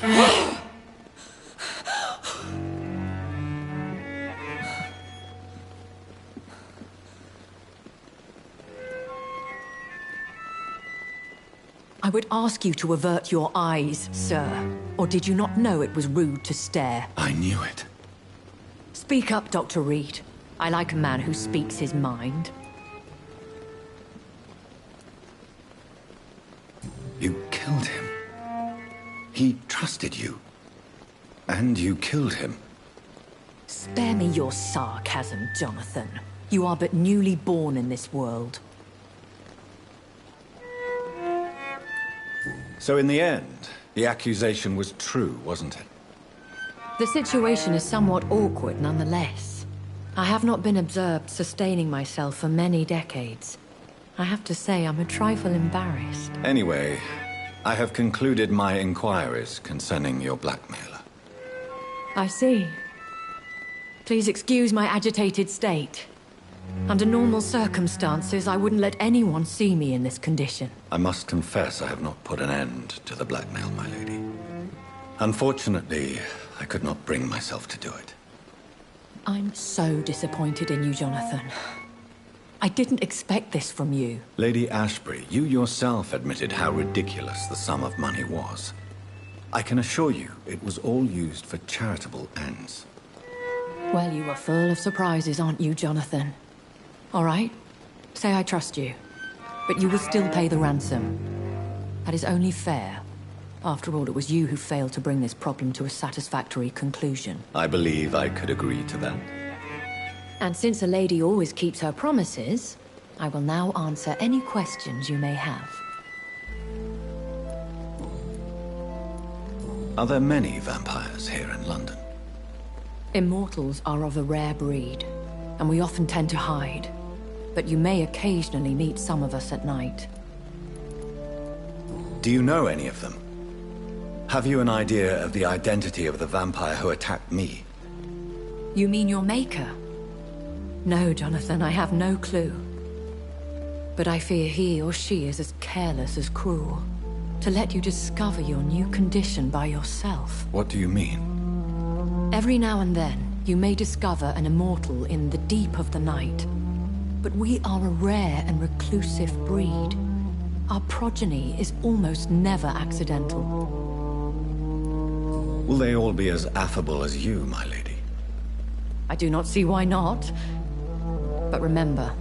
I would ask you to avert your eyes, sir. Or did you not know it was rude to stare? I knew it. Speak up, Dr. Reed. I like a man who speaks his mind. You killed him. He trusted you. And you killed him. Spare me your sarcasm, Jonathan. You are but newly born in this world. So in the end, the accusation was true, wasn't it? The situation is somewhat awkward nonetheless. I have not been observed sustaining myself for many decades. I have to say I'm a trifle embarrassed. Anyway, I have concluded my inquiries concerning your blackmailer. I see. Please excuse my agitated state. Under normal circumstances, I wouldn't let anyone see me in this condition. I must confess I have not put an end to the blackmail, my lady. Unfortunately, I could not bring myself to do it. I'm so disappointed in you, Jonathan. I didn't expect this from you. Lady Ashbury, you yourself admitted how ridiculous the sum of money was. I can assure you, it was all used for charitable ends. Well, you are full of surprises, aren't you, Jonathan? All right, say I trust you, but you will still pay the ransom. That is only fair. After all, it was you who failed to bring this problem to a satisfactory conclusion. I believe I could agree to that. And since a lady always keeps her promises, I will now answer any questions you may have. Are there many vampires here in London? Immortals are of a rare breed, and we often tend to hide. But you may occasionally meet some of us at night. Do you know any of them? Have you an idea of the identity of the vampire who attacked me? You mean your maker? No, Jonathan, I have no clue. But I fear he or she is as careless as cruel. To let you discover your new condition by yourself. What do you mean? Every now and then, you may discover an immortal in the deep of the night. But we are a rare and reclusive breed. Our progeny is almost never accidental. Will they all be as affable as you, my lady? I do not see why not. But remember,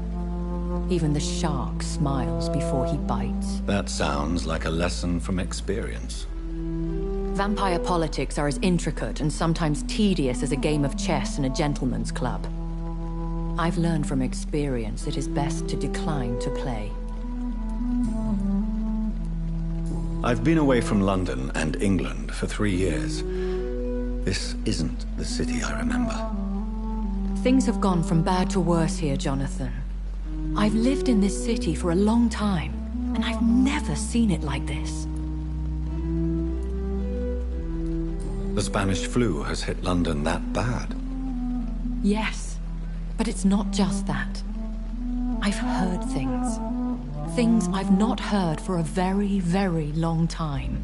even the shark smiles before he bites. That sounds like a lesson from experience. Vampire politics are as intricate and sometimes tedious as a game of chess in a gentleman's club. I've learned from experience it is best to decline to play. I've been away from London and England for 3 years. This isn't the city I remember. Things have gone from bad to worse here, Jonathan. I've lived in this city for a long time, and I've never seen it like this. The Spanish flu has hit London that bad. Yes, but it's not just that. I've heard things. Things I've not heard for a very, very long time.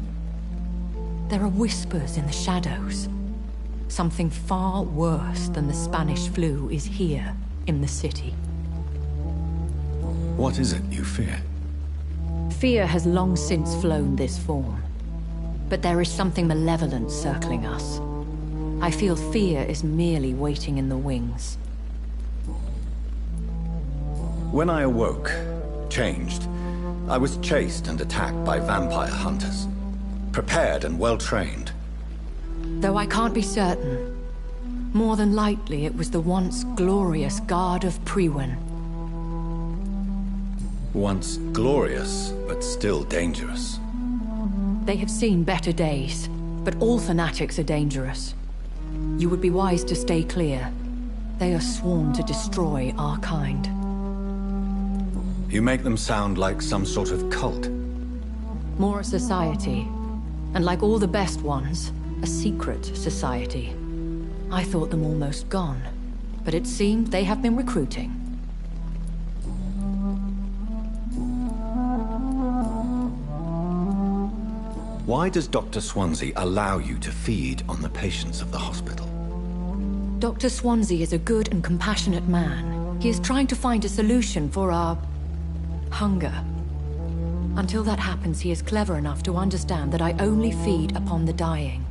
There are whispers in the shadows. Something far worse than the Spanish flu is here, in the city. What is it you fear? Fear has long since flown this form. But there is something malevolent circling us. I feel fear is merely waiting in the wings. When I awoke, changed, I was chased and attacked by vampire hunters. Prepared and well-trained. Though I can't be certain, more than likely it was the once glorious Guard of Priwen. Once glorious, but still dangerous. They have seen better days, but all fanatics are dangerous. You would be wise to stay clear. They are sworn to destroy our kind. You make them sound like some sort of cult. More a society, and like all the best ones, a secret society. I thought them almost gone, but it seemed they have been recruiting. Why does Dr. Swansea allow you to feed on the patients of the hospital? Dr. Swansea is a good and compassionate man. He is trying to find a solution for our hunger. Until that happens, he is clever enough to understand that I only feed upon the dying.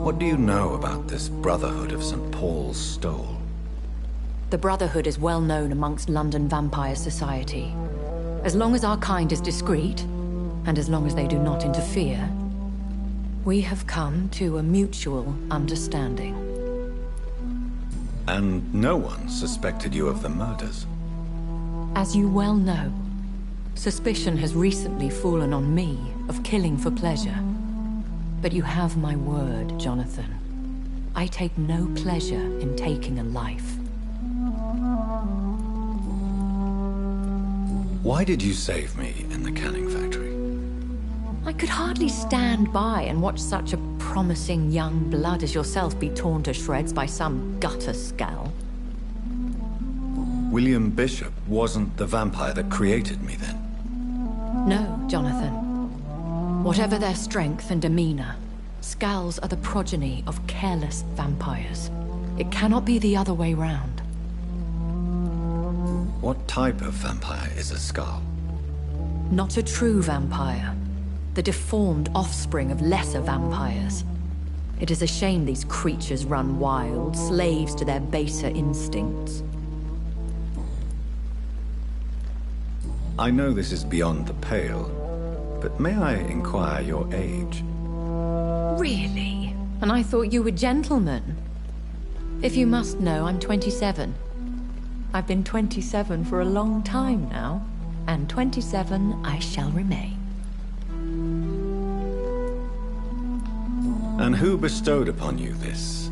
What do you know about this Brotherhood of St. Paul's Stole? The Brotherhood is well known amongst London vampire society. As long as our kind is discreet, and as long as they do not interfere, we have come to a mutual understanding. And no one suspected you of the murders? As you well know, suspicion has recently fallen on me of killing for pleasure. But you have my word, Jonathan. I take no pleasure in taking a life. Why did you save me in the canning factory? I could hardly stand by and watch such a promising young blood as yourself be torn to shreds by some gutter scowl. William Bishop wasn't the vampire that created me then? No, Jonathan. Whatever their strength and demeanor, Scowls are the progeny of careless vampires. It cannot be the other way round. What type of vampire is a Skull? Not a true vampire. The deformed offspring of lesser vampires. It is a shame these creatures run wild, slaves to their baser instincts. I know this is beyond the pale, but may I inquire your age? Really? And I thought you were gentlemen. If you must know, I'm 27. I've been 27 for a long time now, and 27 I shall remain. And who bestowed upon you this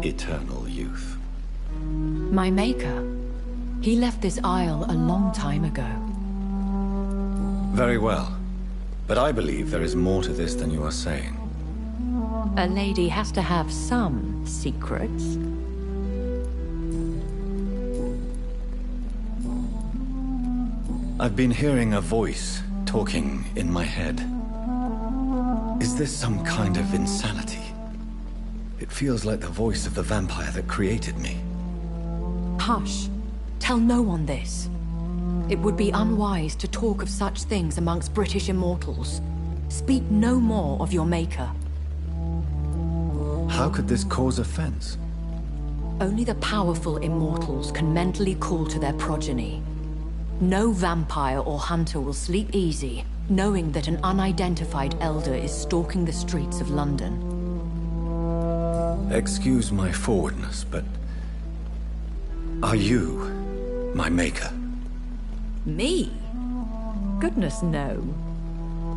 eternal youth? My maker. He left this isle a long time ago. Very well. But I believe there is more to this than you are saying. A lady has to have some secrets. I've been hearing a voice talking in my head. Is this some kind of insanity? It feels like the voice of the vampire that created me. Hush. Tell no one this. It would be unwise to talk of such things amongst British immortals. Speak no more of your maker. How could this cause offense? Only the powerful immortals can mentally call to their progeny. No vampire or hunter will sleep easy, knowing that an unidentified elder is stalking the streets of London. Excuse my forwardness, but... are you my maker? Me? Goodness, no.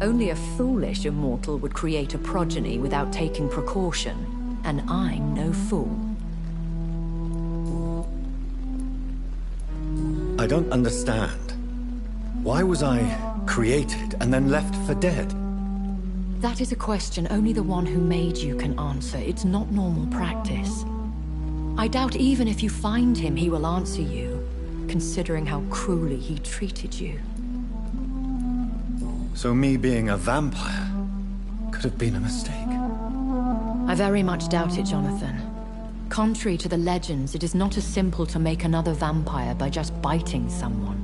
Only a foolish immortal would create a progeny without taking precaution, and I'm no fool. I don't understand. Why was I created and then left for dead? That is a question only the one who made you can answer. It's not normal practice. I doubt even if you find him, he will answer you, considering how cruelly he treated you. So me being a vampire could have been a mistake. I very much doubt it, Jonathan. Contrary to the legends, it is not as simple to make another vampire by just biting someone.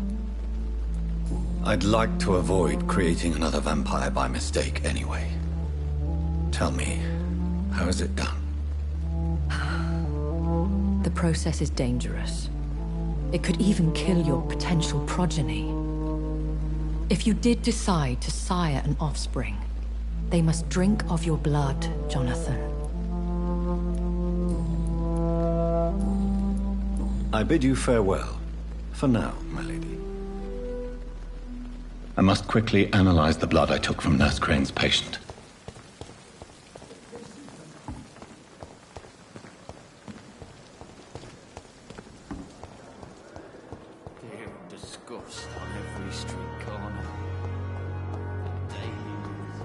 I'd like to avoid creating another vampire by mistake anyway. Tell me, how is it done? The process is dangerous. It could even kill your potential progeny. If you did decide to sire an offspring, they must drink of your blood, Jonathan. I bid you farewell. For now, my lady. I must quickly analyze the blood I took from Nurse Crane's patient. Fear and disgust on every street corner. Daily news.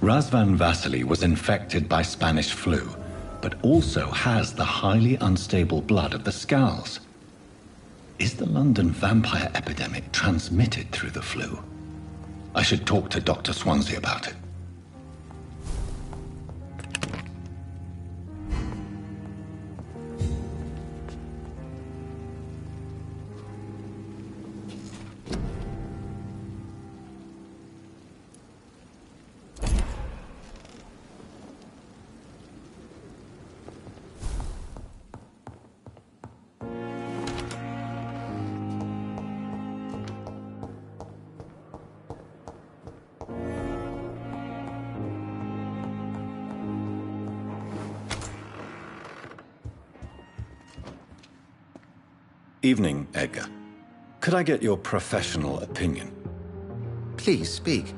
Razvan Vasily was infected by Spanish flu, but also has the highly unstable blood of the Scowls. Is the London vampire epidemic transmitted through the flu? I should talk to Dr. Swansea about it. Evening, Edgar. Could I get your professional opinion? Please speak,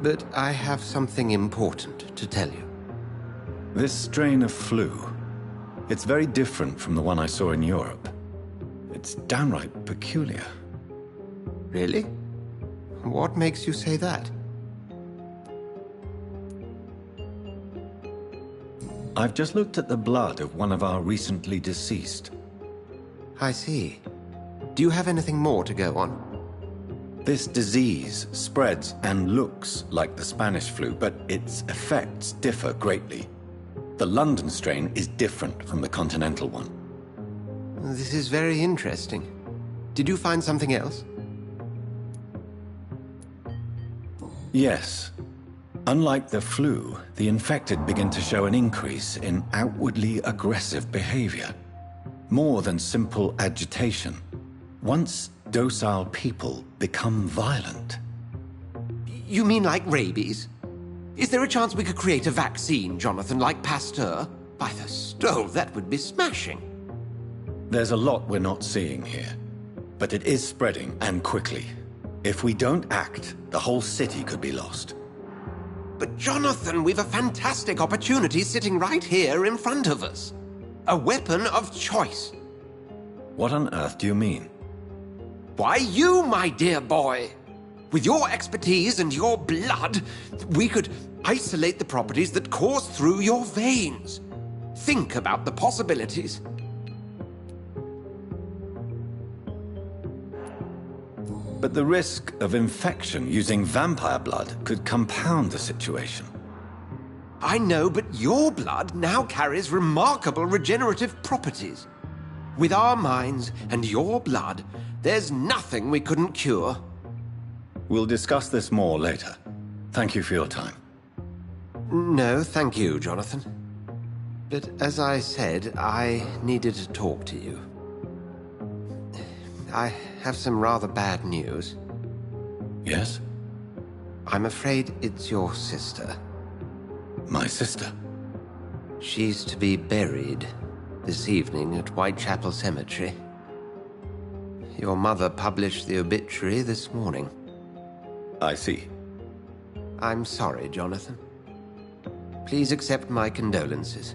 but I have something important to tell you. This strain of flu, it's very different from the one I saw in Europe. It's downright peculiar. Really? What makes you say that? I've just looked at the blood of one of our recently deceased. I see. Do you have anything more to go on? This disease spreads and looks like the Spanish flu, but its effects differ greatly. The London strain is different from the continental one. This is very interesting. Did you find something else? Yes. Unlike the flu, the infected begin to show an increase in outwardly aggressive behavior. More than simple agitation. Once docile people become violent. You mean like rabies? Is there a chance we could create a vaccine, Jonathan, like Pasteur? By the stove, that would be smashing. There's a lot we're not seeing here. But it is spreading, and quickly. If we don't act, the whole city could be lost. But Jonathan, we've a fantastic opportunity sitting right here in front of us. A weapon of choice. What on earth do you mean? Why, you, my dear boy. With your expertise and your blood, we could isolate the properties that course through your veins. Think about the possibilities. But the risk of infection using vampire blood could compound the situation. I know, but your blood now carries remarkable regenerative properties. With our minds and your blood, there's nothing we couldn't cure. We'll discuss this more later. Thank you for your time. No, thank you, Jonathan. But as I said, I needed to talk to you. I have some rather bad news. Yes? I'm afraid it's your sister. My sister? She's to be buried this evening at Whitechapel Cemetery. Your mother published the obituary this morning. I see. I'm sorry, Jonathan. Please accept my condolences.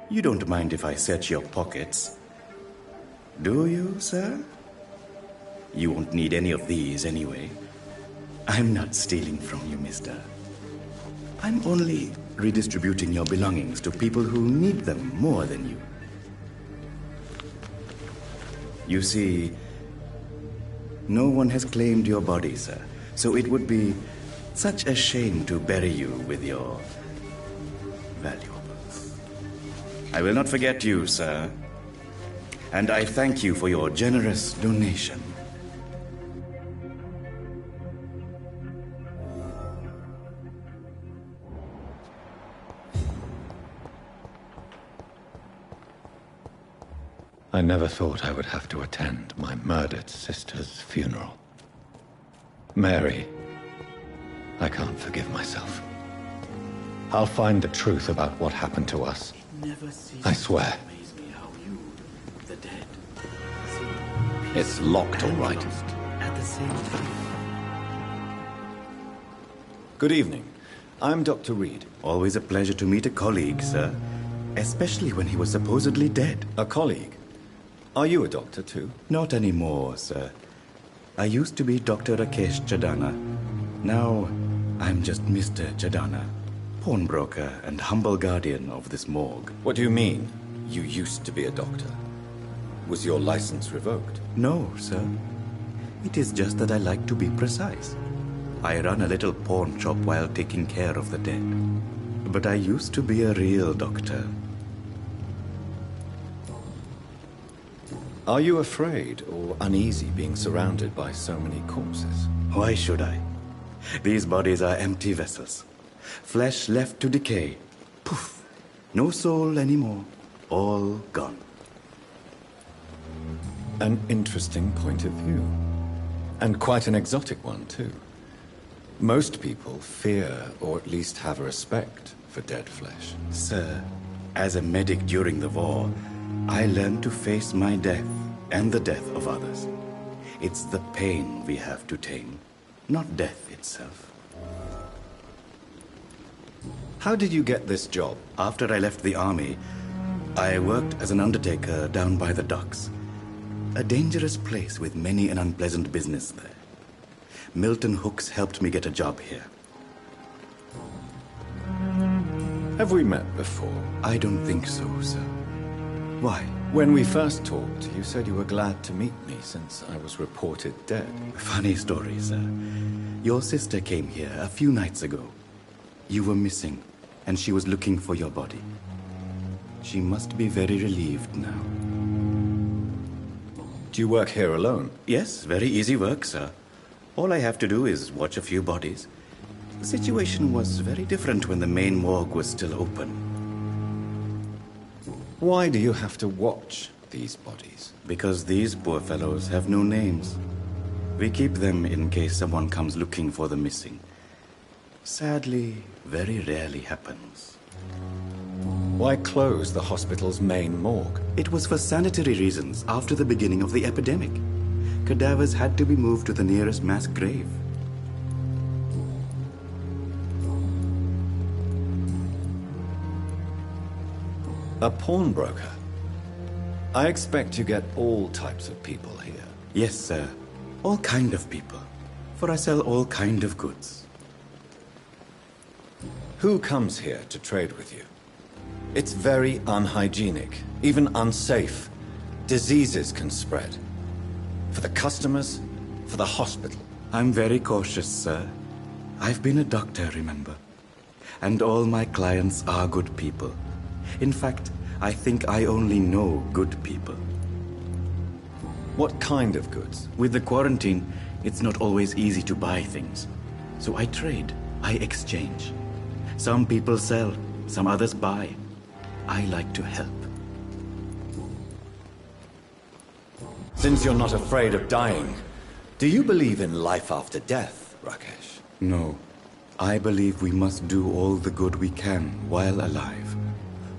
You don't mind if I search your pockets, do you, sir? You won't need any of these anyway. I'm not stealing from you, mister. I'm only redistributing your belongings to people who need them more than you. You see, no one has claimed your body, sir, so it would be such a shame to bury you with your valuables. I will not forget you, sir, and I thank you for your generous donation. I never thought I would have to attend my murdered sister's funeral. Mary, I can't forgive myself. I'll find the truth about what happened to us. I swear. The dead, It's locked, all right. at the same time. Good evening. I'm Dr. Reed. Always a pleasure to meet a colleague, sir. Especially when he was supposedly dead. A colleague. Are you a doctor, too? Not anymore, sir. I used to be Dr. Rakesh Chadana. Now, I'm just Mr. Chadana, pawnbroker and humble guardian of this morgue. What do you mean? You used to be a doctor. Was your license revoked? No, sir. It is just that I like to be precise. I run a little pawn shop while taking care of the dead. But I used to be a real doctor. Are you afraid or uneasy being surrounded by so many corpses? Why should I? These bodies are empty vessels. Flesh left to decay. Poof. No soul anymore. All gone. An interesting point of view. And quite an exotic one, too. Most people fear, or at least have a respect, for dead flesh. Sir, as a medic during the war, I learned to face my death and the death of others. It's the pain we have to tame, not death itself. How did you get this job? After I left the army, I worked as an undertaker down by the docks. A dangerous place with many an unpleasant business there. Milton Hooks helped me get a job here. Have we met before? I don't think so, sir. Why? When we first talked, you said you were glad to meet me since I was reported dead. Funny story, sir. Your sister came here a few nights ago. You were missing, and she was looking for your body. She must be very relieved now. Do you work here alone? Yes, very easy work, sir. All I have to do is watch a few bodies. The situation was very different when the main morgue was still open. Why do you have to watch these bodies? Because these poor fellows have no names. We keep them in case someone comes looking for the missing. Sadly, very rarely happens. Why close the hospital's main morgue? It was for sanitary reasons after the beginning of the epidemic. Cadavers had to be moved to the nearest mass grave. A pawnbroker? I expect you get all types of people here. Yes, sir. All kind of people. For I sell all kind of goods. Who comes here to trade with you? It's very unhygienic, even unsafe. Diseases can spread. For the customers, for the hospital. I'm very cautious, sir. I've been a doctor, remember? And all my clients are good people. In fact, I think I only know good people. What kind of goods? With the quarantine, it's not always easy to buy things. So I trade, I exchange. Some people sell, some others buy. I like to help. Since you're not afraid of dying, do you believe in life after death, Rakesh? No. I believe we must do all the good we can while alive.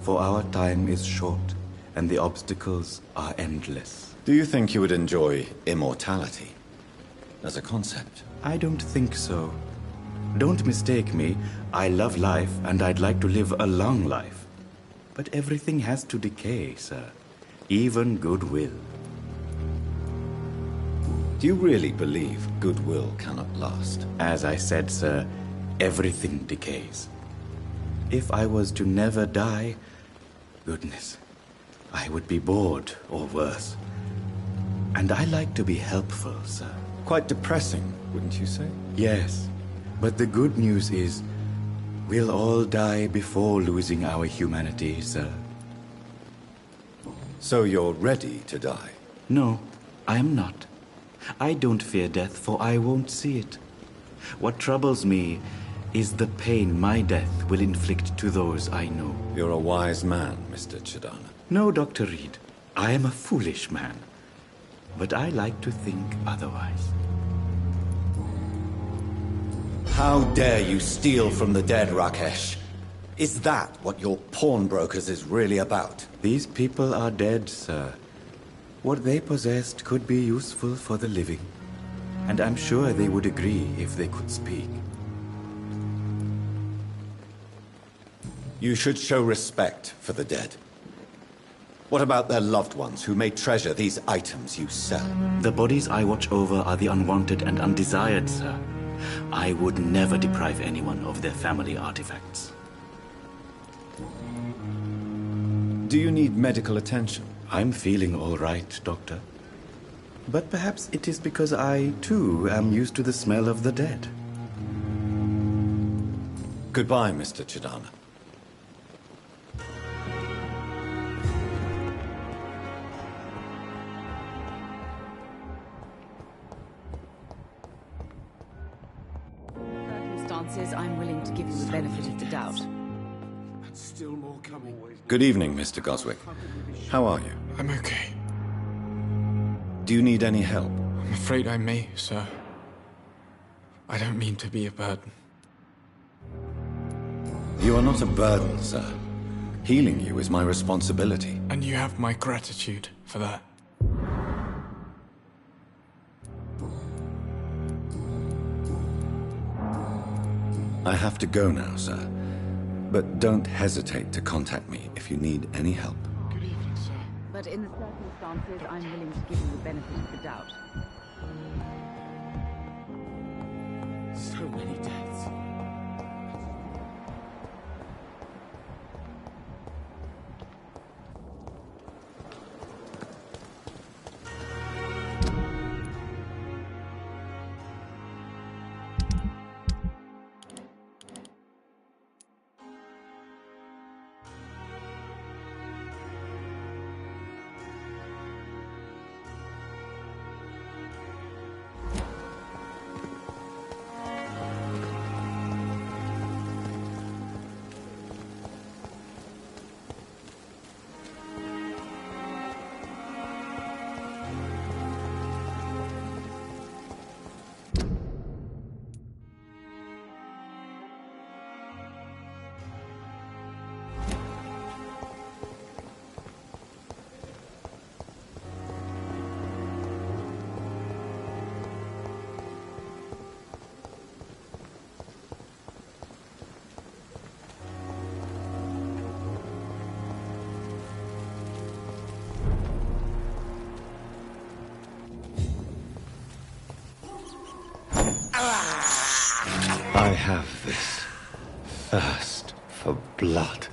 For our time is short, and the obstacles are endless. Do you think you would enjoy immortality as a concept? I don't think so. Don't mistake me. I love life, and I'd like to live a long life. But everything has to decay, sir. Even goodwill. Do you really believe goodwill cannot last? As I said, sir, everything decays. If I was to never die, goodness, I would be bored or worse. And I like to be helpful, sir. Quite depressing, wouldn't you say? Yes, but the good news is, we'll all die before losing our humanity, sir. So you're ready to die? No, I am not. I don't fear death, for I won't see it. What troubles me is the pain my death will inflict to those I know. You're a wise man, Mr. Chadana. No, Dr. Reed. I am a foolish man, but I like to think otherwise. How dare you steal from the dead, Rakesh? Is that what your pawnbrokers is really about? These people are dead, sir. What they possessed could be useful for the living, and I'm sure they would agree if they could speak. You should show respect for the dead. What about their loved ones who may treasure these items you sell? The bodies I watch over are the unwanted and undesired, sir. I would never deprive anyone of their family artifacts. Do you need medical attention? I'm feeling all right, Doctor. But perhaps it is because I, too, am used to the smell of the dead. Goodbye, Mr. Chidana. Circumstances, I'm willing to give you the benefit of the doubt. And still more coming. Good evening, Mr. Goswick. How are you? I'm okay. Do you need any help? I'm afraid I may, sir. I don't mean to be a burden. You are not a burden, sir. Healing you is my responsibility. And you have my gratitude for that. I have to go now, sir. But don't hesitate to contact me if you need any help. Good evening, sir. But in the circumstances, I'm willing to give you the benefit of the doubt. So many deaths. I have this thirst for blood.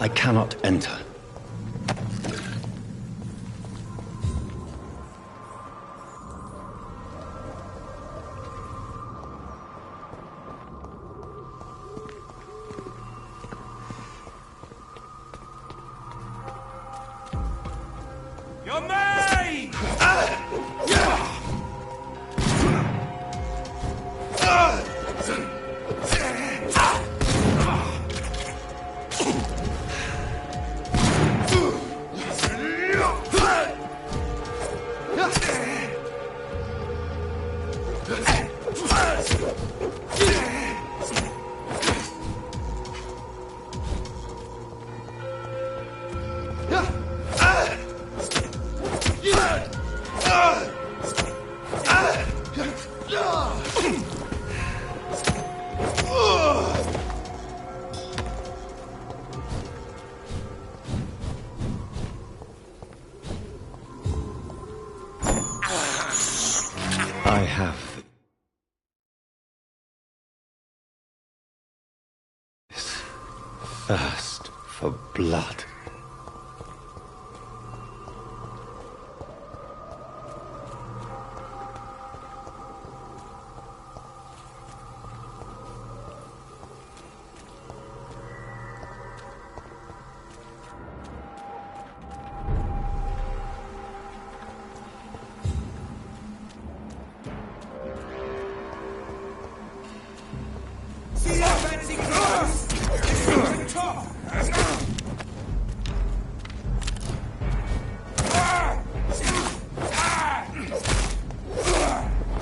I cannot enter. Your maid! I have this thirst for blood.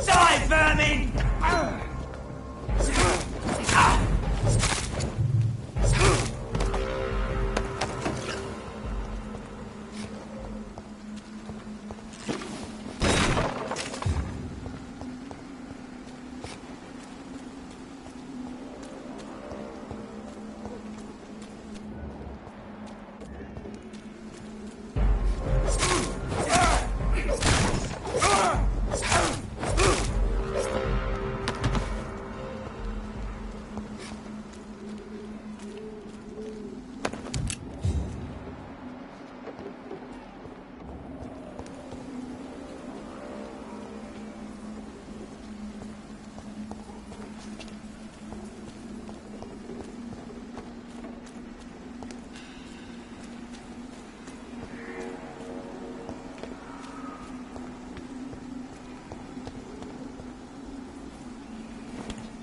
Die, vermin!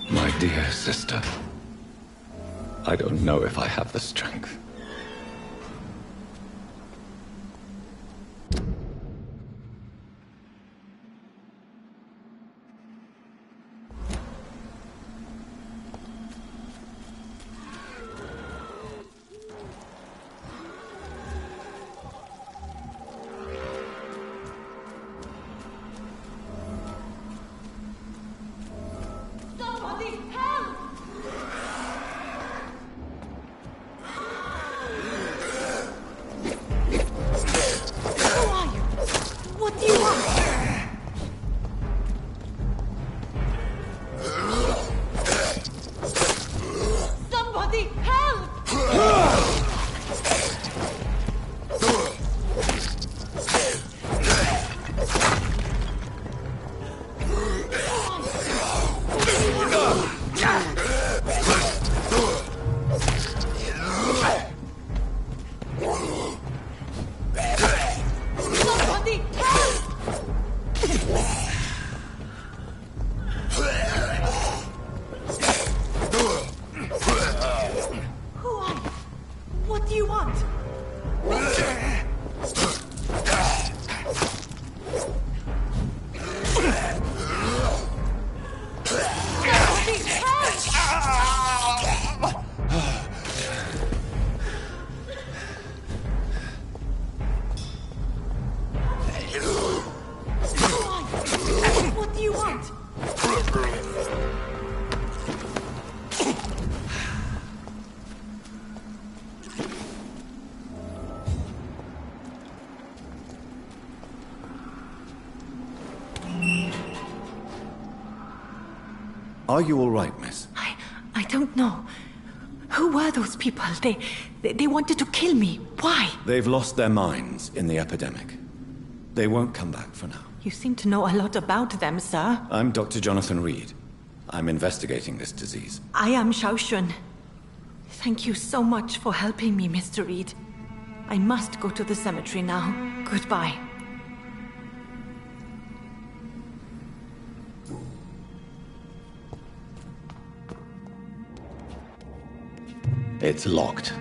My dear sister, I don't know if I have the strength. Somebody help! Who are you? What do you want? Somebody help! Somebody help! Who are you? What do you want? Somebody help! What do you want? Are you all right, miss? I don't know. Who were those people? They wanted to kill me. Why? They've lost their minds in the epidemic. They won't come back for now. You seem to know a lot about them, sir. I'm Dr. Jonathan Reed. I'm investigating this disease. I am Xiaoxun. Thank you so much for helping me, Mr. Reed. I must go to the cemetery now. Goodbye. It's locked.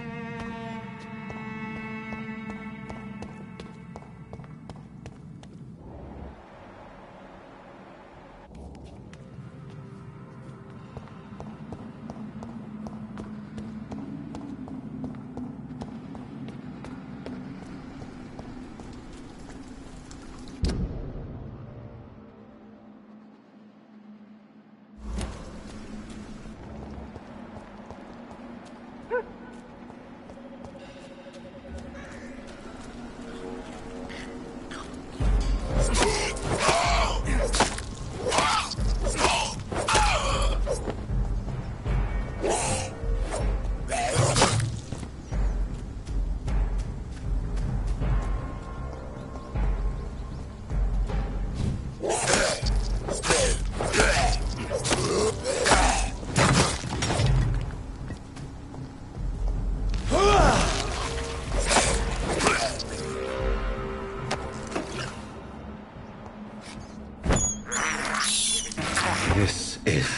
This is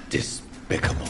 despicable.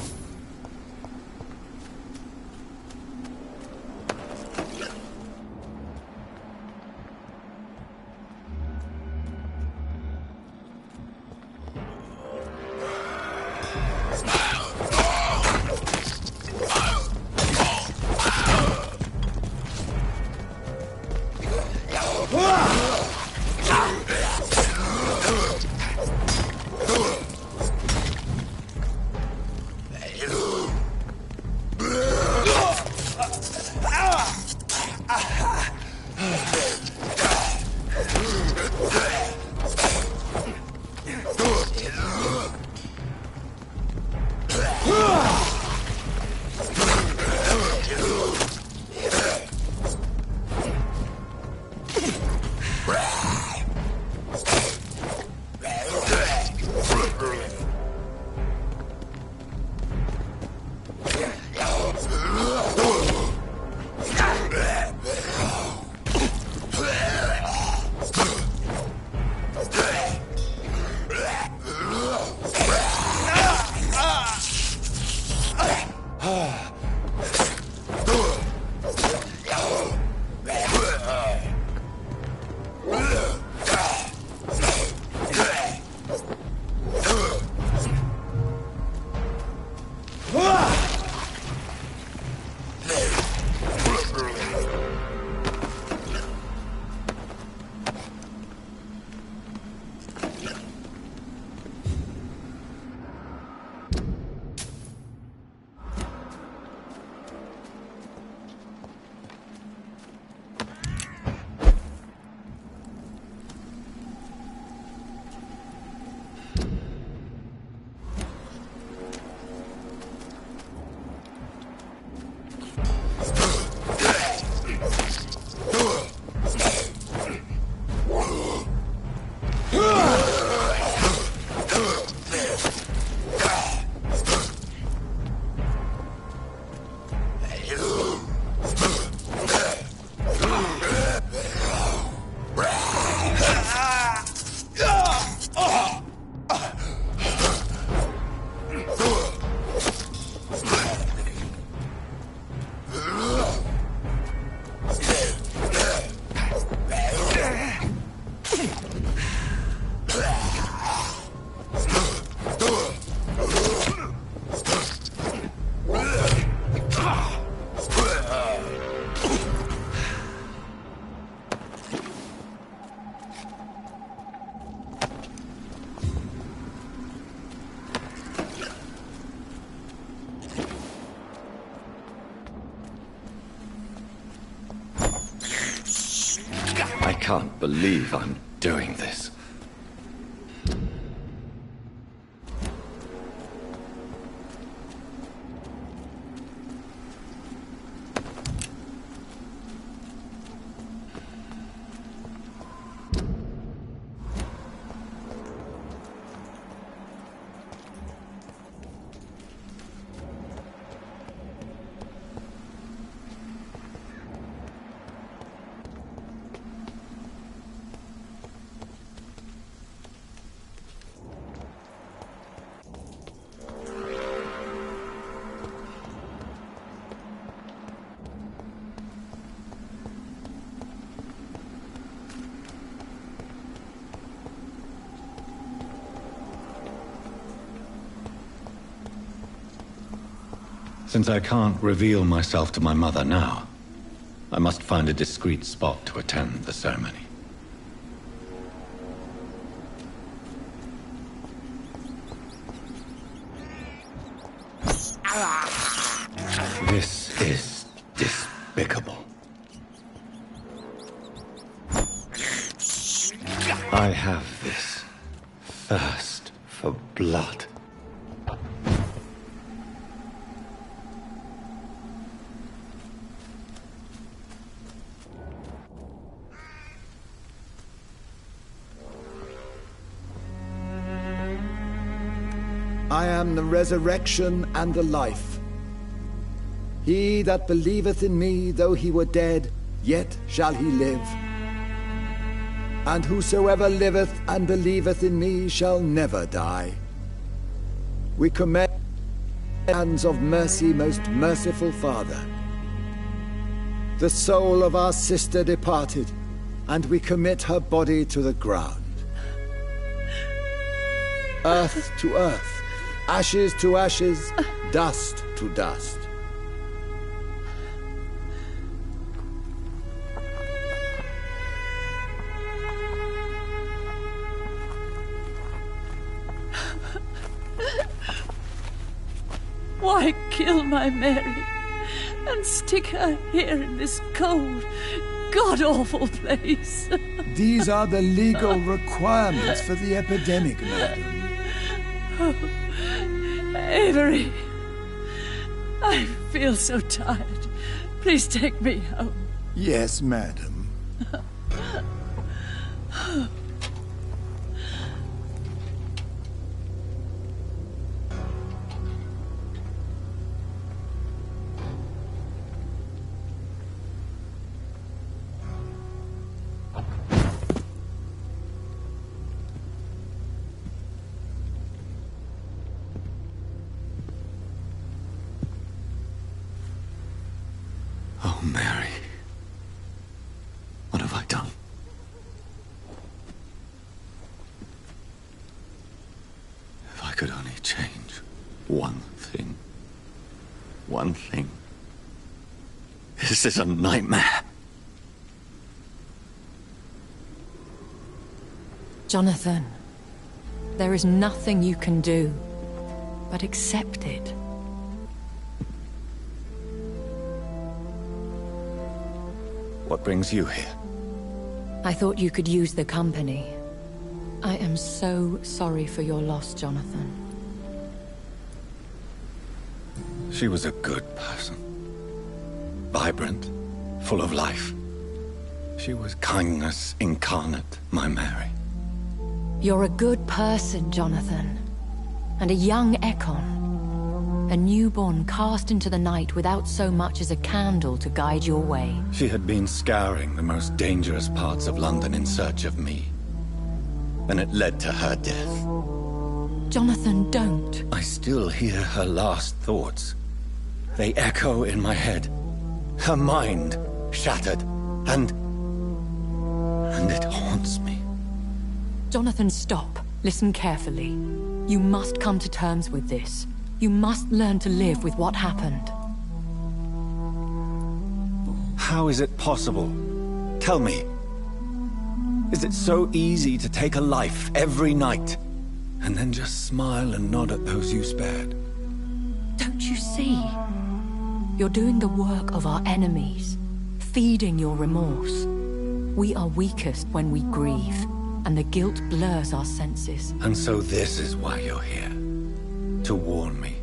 I can't believe I'm doing this. Since I can't reveal myself to my mother now, I must find a discreet spot to attend the ceremony. This is despicable. I have this thirst for blood. I am the resurrection and the life. He that believeth in me, though he were dead, yet shall he live. And whosoever liveth and believeth in me shall never die. We commend the hands of mercy, most merciful Father. The soul of our sister departed, and we commit her body to the ground. Earth to earth, ashes to ashes, dust to dust. Why kill my Mary and stick her here in this cold, god-awful place? These are the legal requirements for the epidemic, madam. Oh, Avery, I feel so tired. Please take me home. Yes, madam. Oh, Mary. What have I done? If I could only change one thing. One thing. This is a nightmare. Jonathan, there is nothing you can do but accept it. What brings you here? I thought you could use the company. I am so sorry for your loss, Jonathan. She was a good person. Vibrant, full of life. She was kindness incarnate, my Mary. You're a good person, Jonathan. And a young Ekon. A newborn cast into the night without so much as a candle to guide your way. She had been scouring the most dangerous parts of London in search of me. And it led to her death. Jonathan, don't. I still hear her last thoughts. They echo in my head. Her mind shattered, and it haunts me. Jonathan, stop. Listen carefully. You must come to terms with this. You must learn to live with what happened. How is it possible? Tell me. Is it so easy to take a life every night, and then just smile and nod at those you spared? Don't you see? You're doing the work of our enemies, feeding your remorse. We are weakest when we grieve, and the guilt blurs our senses. And so this is why you're here. To warn me.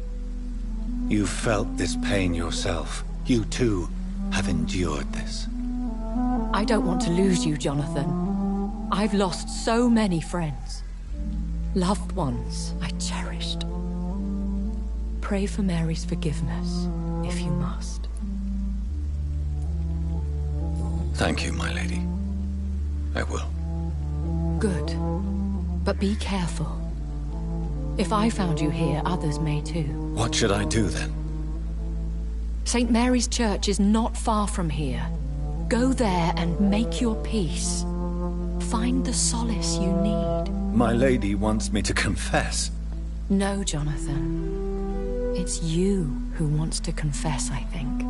You felt this pain yourself. You too have endured this. I don't want to lose you, Jonathan. I've lost so many friends. Loved ones I cherished. Pray for Mary's forgiveness, if you must. Thank you, my lady. I will. Good. But be careful. If I found you here, others may too. What should I do then? St. Mary's Church is not far from here. Go there and make your peace. Find the solace you need. My lady wants me to confess. No, Jonathan. It's you who wants to confess, I think.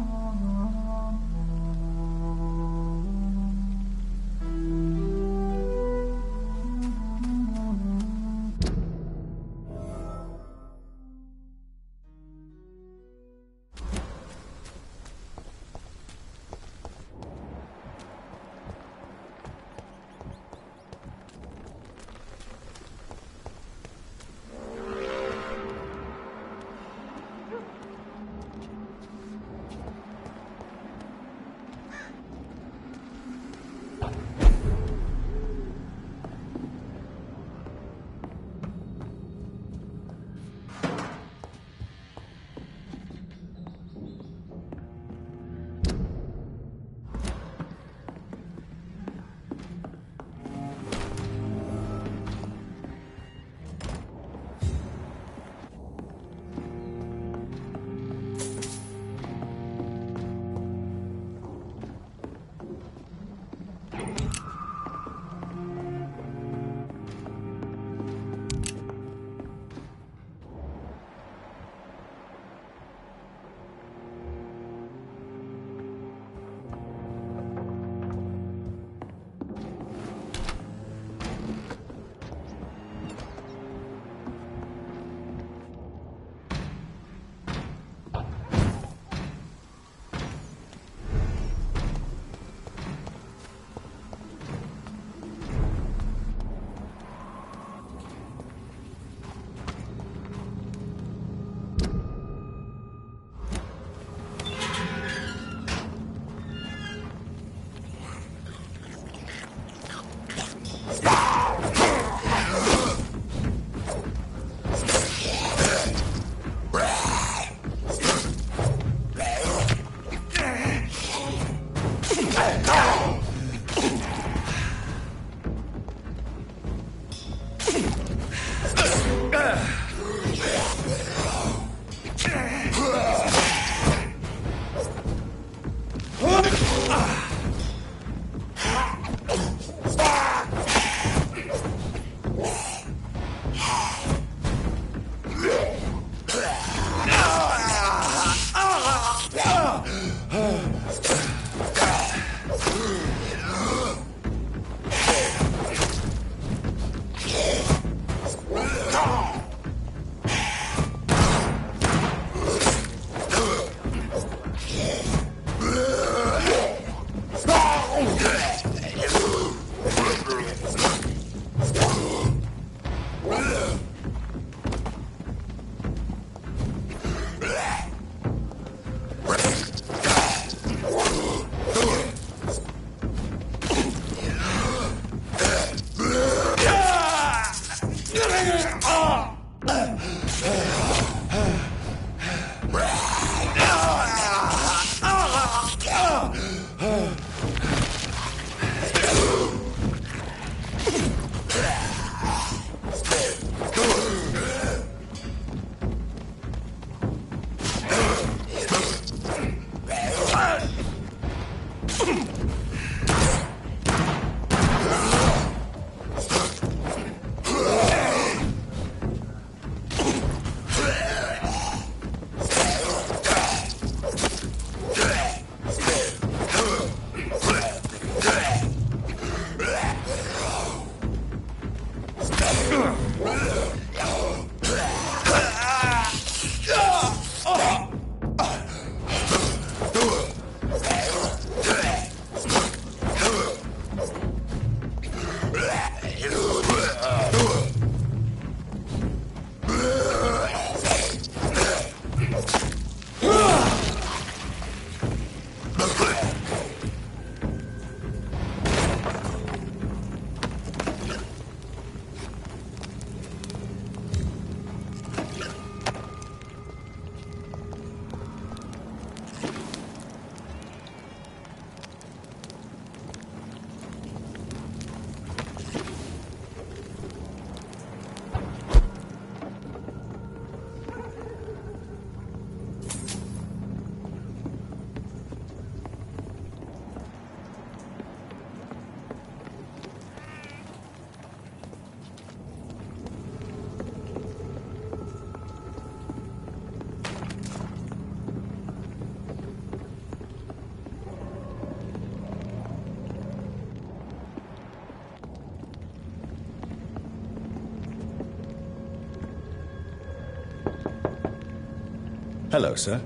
Hello, sir.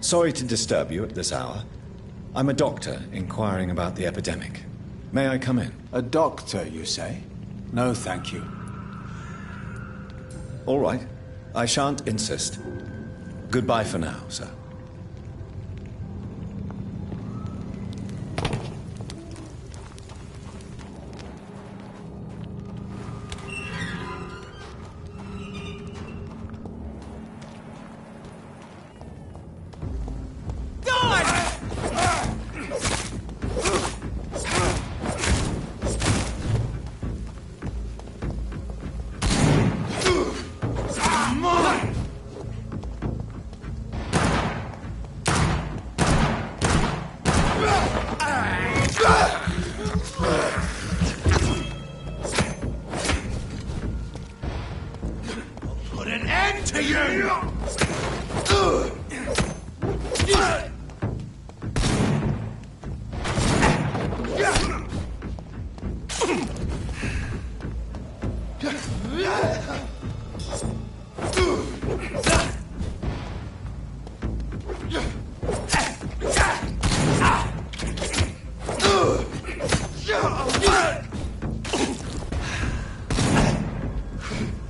Sorry to disturb you at this hour. I'm a doctor inquiring about the epidemic. May I come in? A doctor, you say? No, thank you. All right. I shan't insist. Goodbye for now, sir. Put an end to you!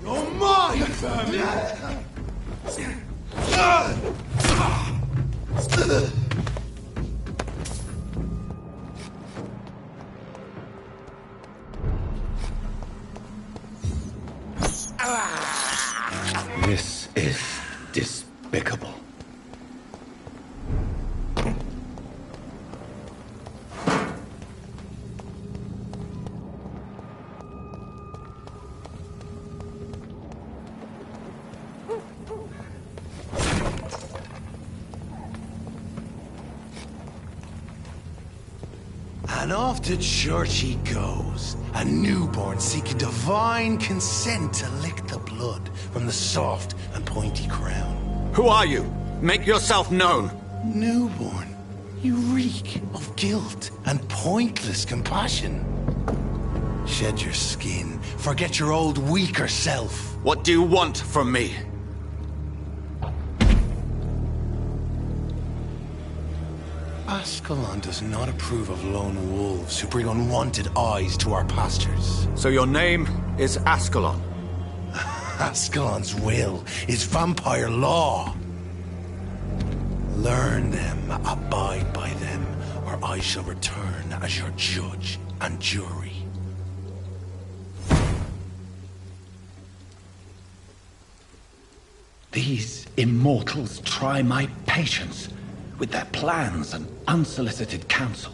You're mine, Vampyr! This is despicable. And off to church he goes, a newborn seeking divine consent to lick the blood from the soft and pointy crown. Who are you? Make yourself known. Newborn, you reek of guilt and pointless compassion. Shed your skin, forget your old weaker self. What do you want from me? Ascalon does not approve of lone wolves who bring unwanted eyes to our pastures. So your name is Ascalon? Ascalon's will is vampire law. Learn them, abide by them, or I shall return as your judge and jury. These immortals try my patience with their plans and unsolicited counsel.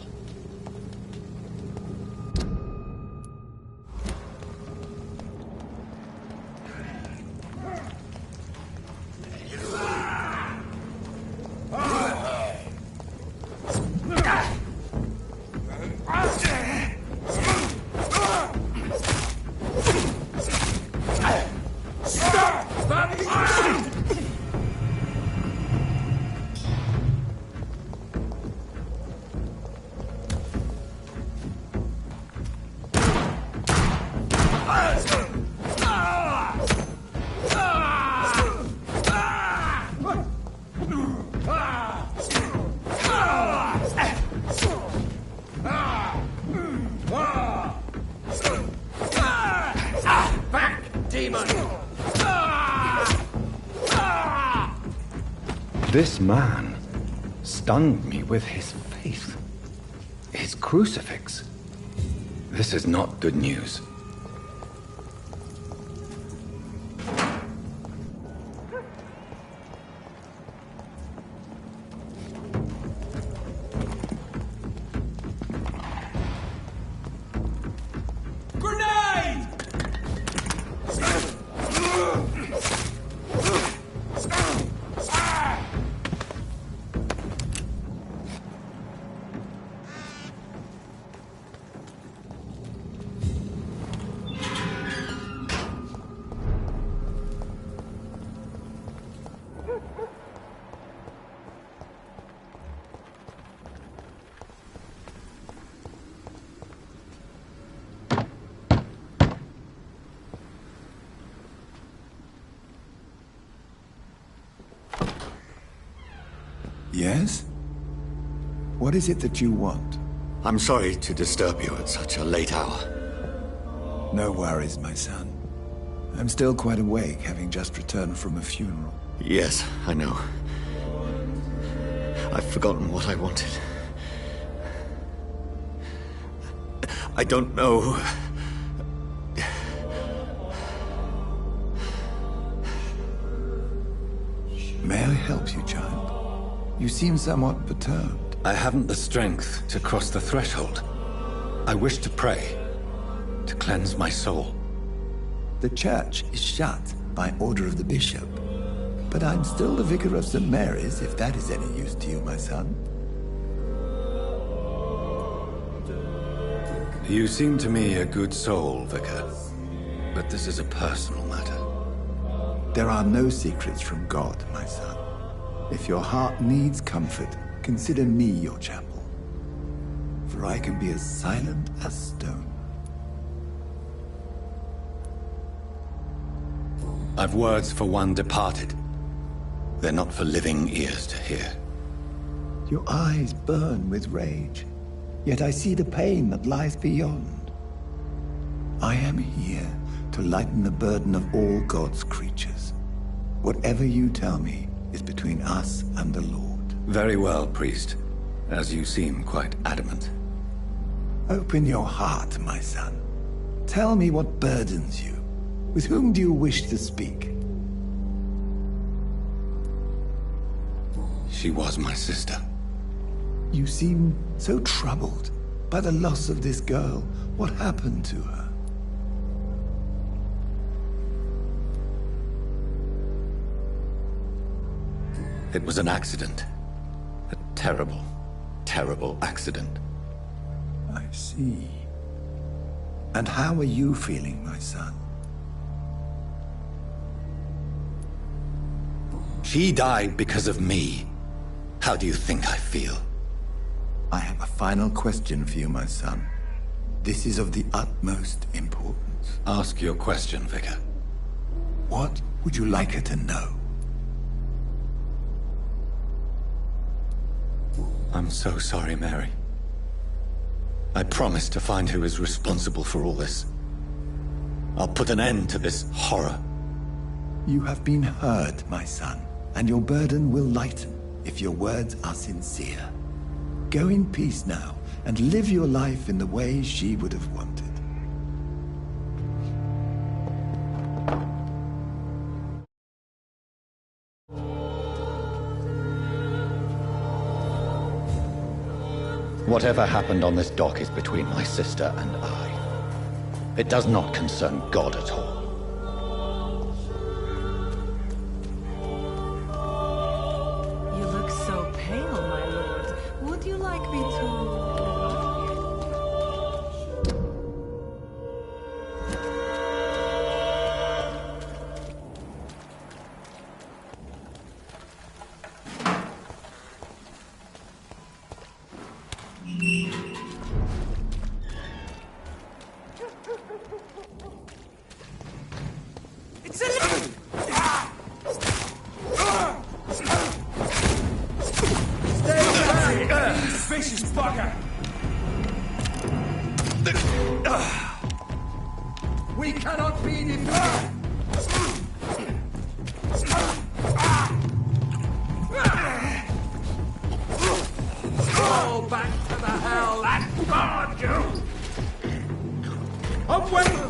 This man stunned me with his faith. His crucifix. This is not good news. Yes? What is it that you want? I'm sorry to disturb you at such a late hour. No worries, my son. I'm still quite awake, having just returned from a funeral. Yes, I know. I've forgotten what I wanted. I don't know. May I help you, child? You seem somewhat perturbed. I haven't the strength to cross the threshold. I wish to pray, to cleanse my soul. The church is shut by order of the bishop. But I'm still the vicar of St. Mary's, if that is any use to you, my son. You seem to me a good soul, Vicar. But this is a personal matter. There are no secrets from God, my son. If your heart needs comfort, consider me your chapel. For I can be as silent as stone. I've words for one departed. They're not for living ears to hear. Your eyes burn with rage, yet I see the pain that lies beyond. I am here to lighten the burden of all God's creatures. Whatever you tell me is between us and the Lord. Very well, priest, as you seem quite adamant. Open your heart, my son. Tell me what burdens you. With whom do you wish to speak? She was my sister. You seem so troubled by the loss of this girl. What happened to her? It was an accident. A terrible, terrible accident. I see. And how are you feeling, my son? She died because of me. How do you think I feel? I have a final question for you, my son. This is of the utmost importance. Ask your question, Vicar. What would you like her to know? I'm so sorry, Mary. I promise to find who is responsible for all this. I'll put an end to this horror. You have been heard, my son, and your burden will lighten if your words are sincere. Go in peace now, and live your life in the way she would have wanted. Whatever happened on this dock is between my sister and I. It does not concern God at all. You look so pale, my lord. Would you like me to... We cannot be defeated! Fall back to the hell that barred you! Away!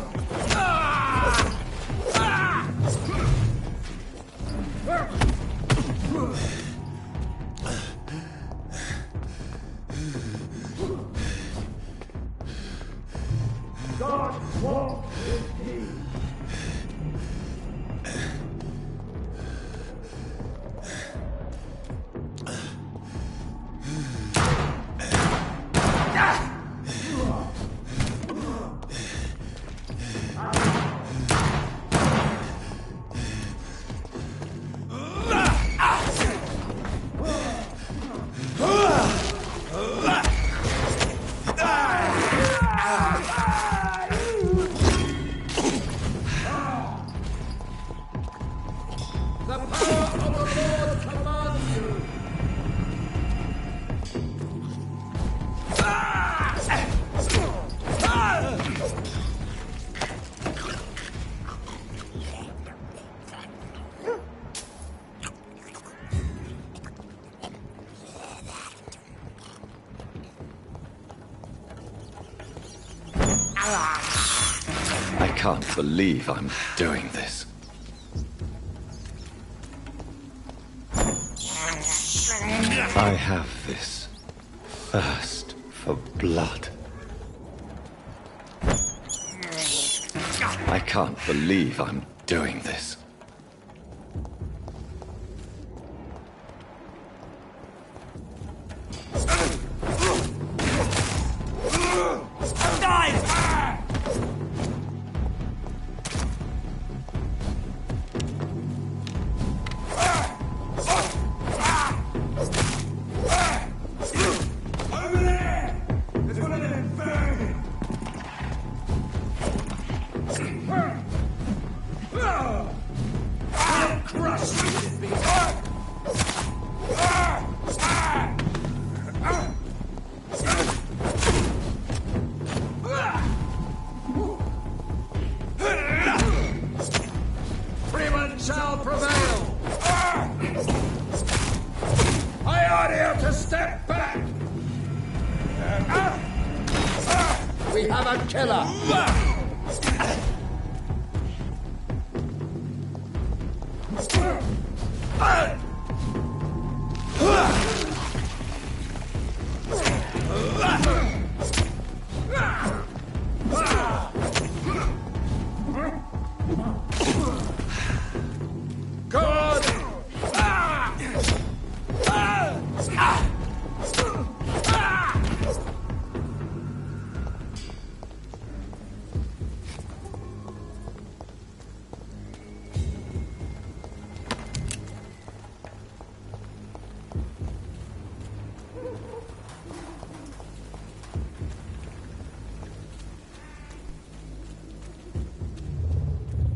can't believe I'm doing this. I have this thirst for blood. I can't believe I'm doing this. Freeman shall prevail! I order you to step back! We have a killer!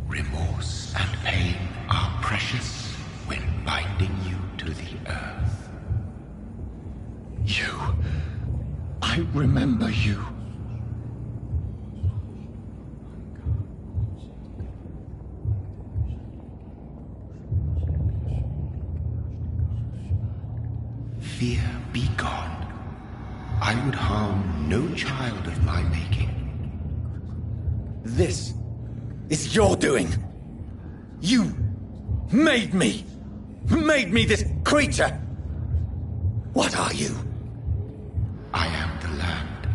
Remorse and pain are precious when binding you to the earth. You. I remember you. Fear be gone. I would harm no child of my making. This is your doing. You made me this creature. What are you? I am the land.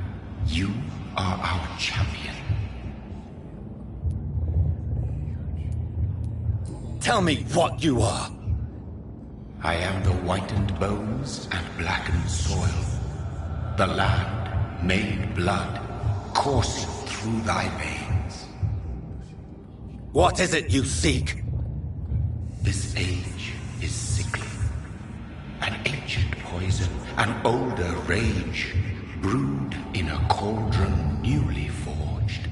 You are our champion. Tell me what you are. I am the whitened bones and blackened soil. The land made blood coursing through thy veins. What is it you seek? This age is sickly. An ancient poison, an older rage, brewed in a cauldron newly forged.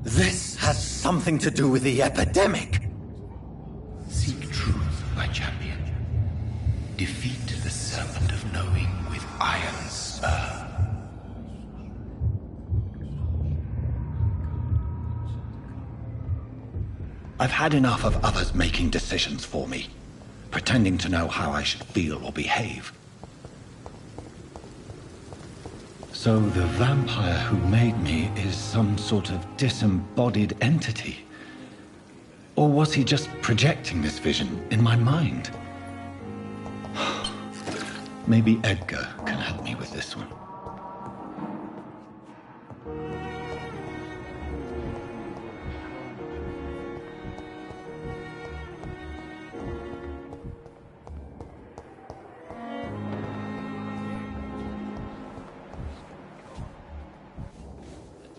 This has something to do with the epidemic. Seek truth, my champion. Defeat the serpent of knowing with iron spur. I've had enough of others making decisions for me, pretending to know how I should feel or behave. So the vampire who made me is some sort of disembodied entity? Or was he just projecting this vision in my mind? Maybe Edgar can help me with this one.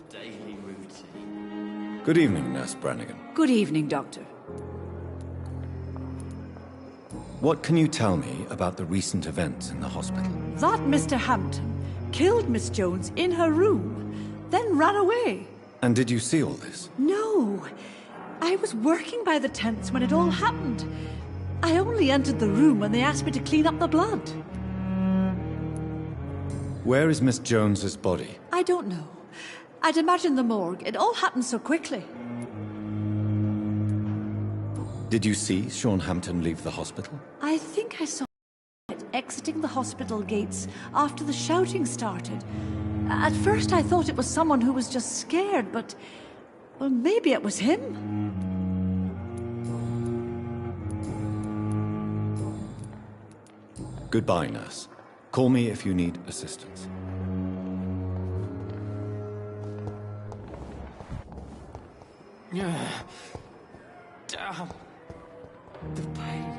Daily routine. Good evening, Nurse Brannigan. Good evening, Doctor. What can you tell me about the recent events in the hospital? That Mr. Hampton killed Miss Jones in her room, then ran away. And did you see all this? No. I was working by the tents when it all happened. I only entered the room when they asked me to clean up the blood. Where is Miss Jones's body? I don't know. I'd imagine the morgue. It all happened so quickly. Did you see Sean Hampton leave the hospital? I think I saw it exiting the hospital gates after the shouting started. At first I thought it was someone who was just scared, but Well, maybe it was him. Goodbye, nurse. Call me if you need assistance. Damn. The pain.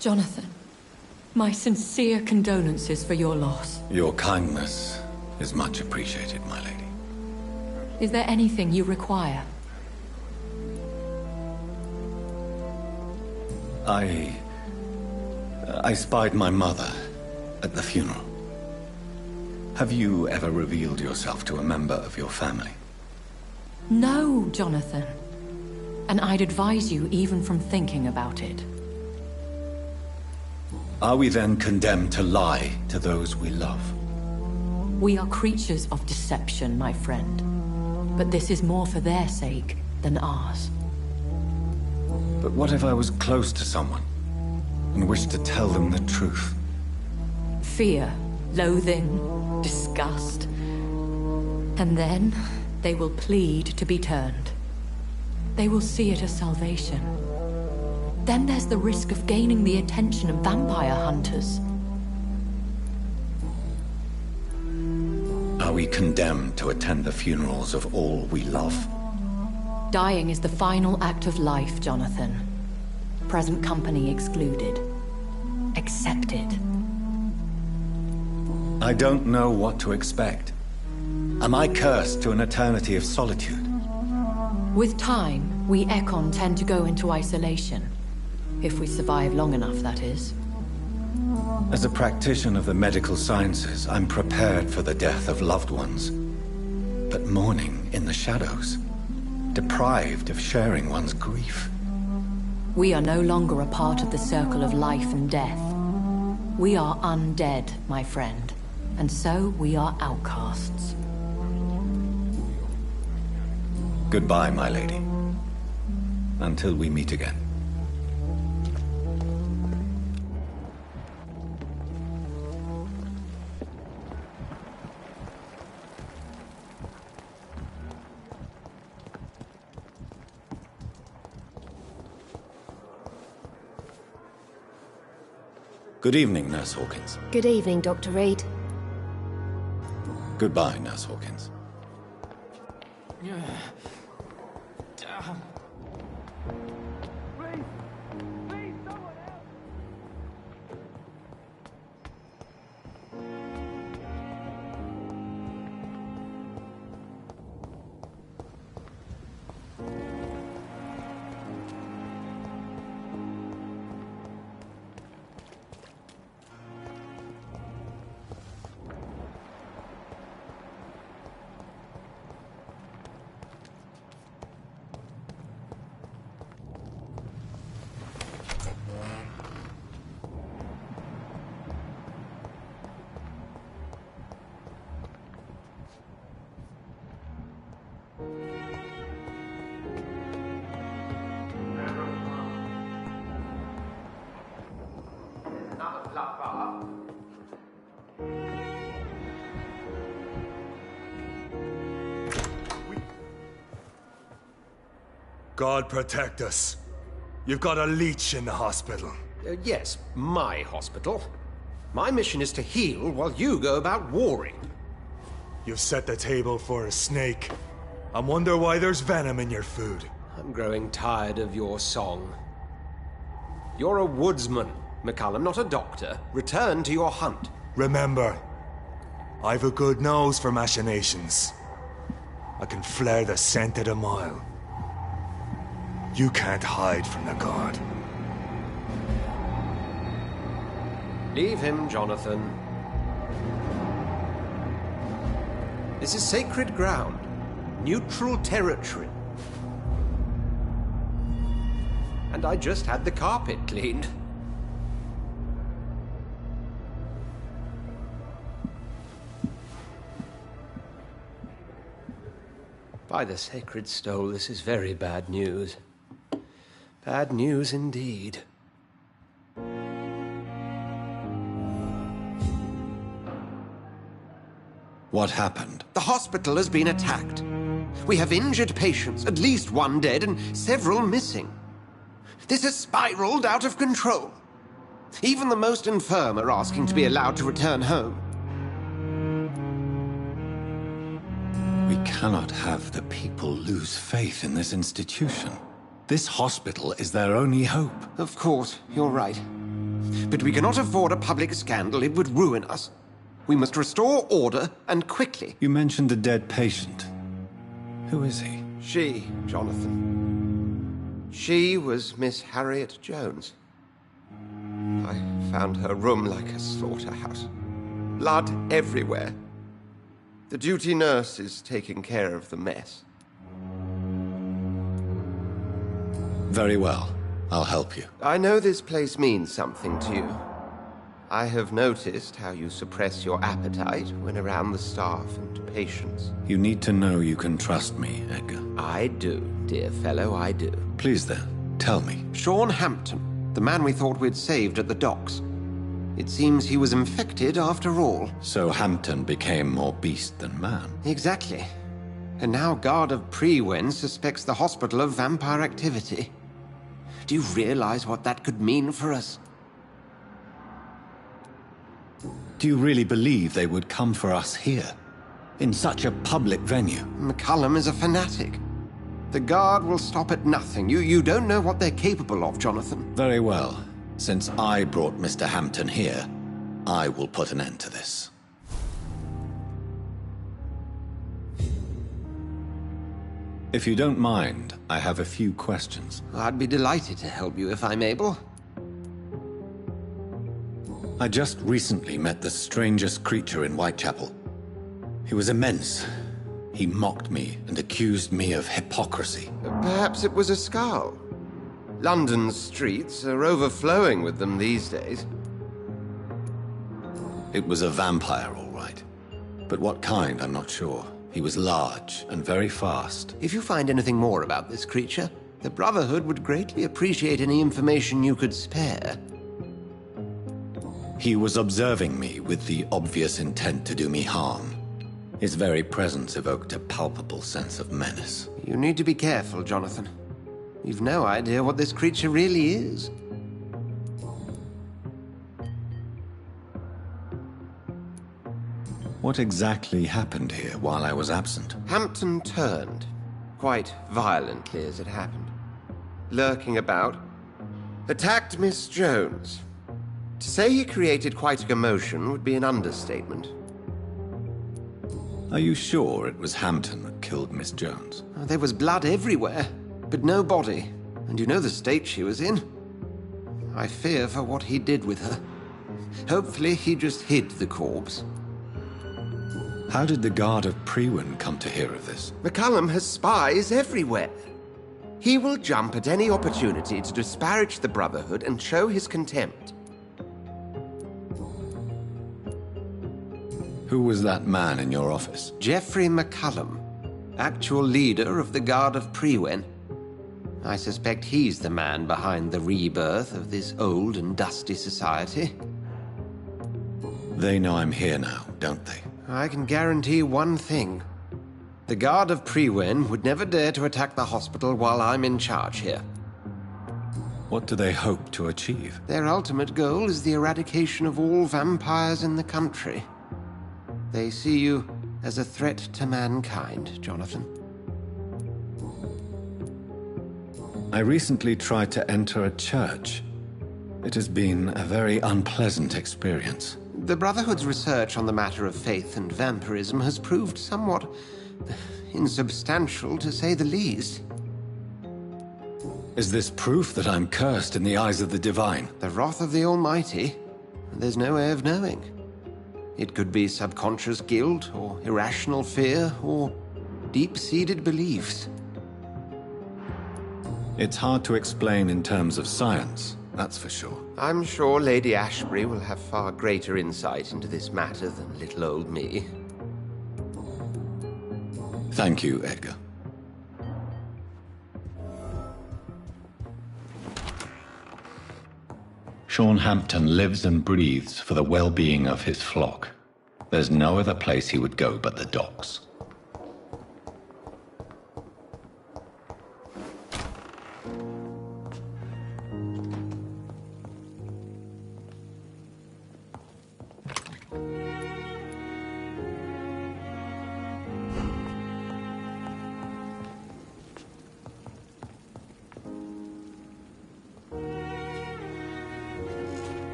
Jonathan, my sincere condolences for your loss. Your kindness is much appreciated, my lady. Is there anything you require? I spied my mother at the funeral. Have you ever revealed yourself to a member of your family? No, Jonathan. And I'd advise you even from thinking about it. Are we then condemned to lie to those we love? We are creatures of deception, my friend. But this is more for their sake than ours. But what if I was close to someone and wished to tell them the truth? Fear, loathing, disgust. And then they will plead to be turned. They will see it as salvation. Then there's the risk of gaining the attention of vampire hunters. Are we condemned to attend the funerals of all we love? Dying is the final act of life, Jonathan. Present company excluded. Accepted. I don't know what to expect. Am I cursed to an eternity of solitude? With time, we Ekon tend to go into isolation. If we survive long enough, that is. As a practitioner of the medical sciences, I'm prepared for the death of loved ones. But mourning in the shadows, deprived of sharing one's grief. We are no longer a part of the circle of life and death. We are undead, my friend. And so we are outcasts. Goodbye, my lady. Until we meet again. Good evening, Nurse Hawkins. Good evening, Dr. Reed. Goodbye, Nurse Hawkins. Damn. God protect us. You've got a leech in the hospital. Yes, my hospital. My mission is to heal while you go about warring. You've set the table for a snake. I wonder why there's venom in your food. I'm growing tired of your song. You're a woodsman, McCallum, not a doctor. Return to your hunt. Remember, I've a good nose for machinations. I can flare the scent at a mile. You can't hide from the god. Leave him, Jonathan. This is sacred ground. Neutral territory. And I just had the carpet cleaned. By the sacred stole, this is very bad news. Bad news indeed. What happened? The hospital has been attacked. We have injured patients, at least one dead and several missing. This has spiraled out of control. Even the most infirm are asking to be allowed to return home. We cannot have the people lose faith in this institution. This hospital is their only hope. Of course, you're right. But we cannot afford a public scandal. It would ruin us. We must restore order, and quickly. You mentioned a dead patient. Who is he? She, Jonathan. She was Miss Harriet Jones. I found her room like a slaughterhouse. Blood everywhere. The duty nurse is taking care of the mess. Very well. I'll help you. I know this place means something to you. I have noticed how you suppress your appetite when around the staff and patients. You need to know you can trust me, Edgar. I do, dear fellow, I do. Please then, tell me. Sean Hampton, the man we thought we'd saved at the docks. It seems he was infected after all. So Hampton became more beast than man. Exactly. And now Guard of Prewen suspects the hospital of vampire activity. Do you realize what that could mean for us? Do you really believe they would come for us here? In such a public venue? McCullum is a fanatic. The Guard will stop at nothing. You don't know what they're capable of, Jonathan. Very well. Since I brought Mr. Hampton here, I will put an end to this. If you don't mind, I have a few questions. I'd be delighted to help you if I'm able. I just recently met the strangest creature in Whitechapel. He was immense. He mocked me and accused me of hypocrisy. Perhaps it was a skull. London's streets are overflowing with them these days. It was a vampire, all right. But what kind, I'm not sure. He was large and very fast. If you find anything more about this creature, the Brotherhood would greatly appreciate any information you could spare. He was observing me with the obvious intent to do me harm. His very presence evoked a palpable sense of menace. You need to be careful, Jonathan. You've no idea what this creature really is. What exactly happened here while I was absent? Hampton turned, quite violently as it happened. Lurking about, attacked Miss Jones. To say he created quite a commotion would be an understatement. Are you sure it was Hampton that killed Miss Jones? There was blood everywhere, but no body. And you know the state she was in. I fear for what he did with her. Hopefully he just hid the corpse. How did the Guard of Prewen come to hear of this? McCullum has spies everywhere. He will jump at any opportunity to disparage the Brotherhood and show his contempt. Who was that man in your office? Geoffrey McCullum, actual leader of the Guard of Prewen. I suspect he's the man behind the rebirth of this old and dusty society. They know I'm here now, don't they? I can guarantee one thing. The Guard of Prewen would never dare to attack the hospital while I'm in charge here. What do they hope to achieve? Their ultimate goal is the eradication of all vampires in the country. They see you as a threat to mankind, Jonathan. I recently tried to enter a church. It has been a very unpleasant experience. The Brotherhood's research on the matter of faith and vampirism has proved somewhat insubstantial, to say the least. Is this proof that I'm cursed in the eyes of the divine? The wrath of the Almighty? There's no way of knowing. It could be subconscious guilt, or irrational fear, or deep-seated beliefs. It's hard to explain in terms of science, that's for sure. I'm sure Lady Ashbury will have far greater insight into this matter than little old me. Thank you, Edgar. Sean Hampton lives and breathes for the well-being of his flock. There's no other place he would go but the docks.